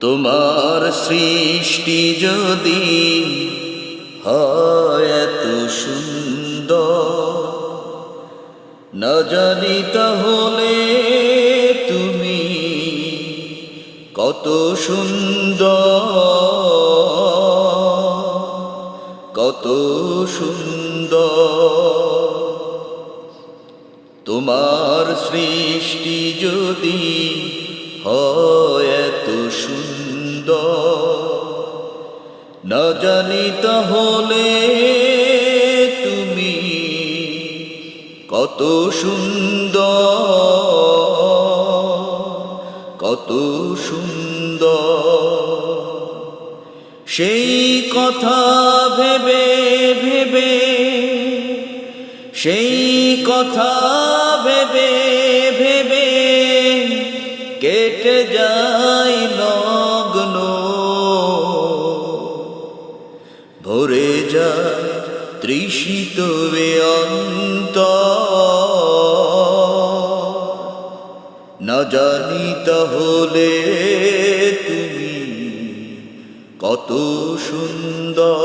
তোমার সৃষ্টি যদি হয় এত সুন্দর, না জানি তাহলে তুমি কত সুন্দর, কত সুন্দর। তোমার সৃষ্টি যদি হয় এত সুন্দর, না জানি তাহলে তুমি কত সুন্দর, কত সুন্দর। সেই কথা ভেবে ভেবে, সেই কথা ভেবে ভেবে কেটে যায় লগ্ন, ভরে যায় তৃষিত অন্তর। না জানি তাহলে তুমি কত সুন্দর,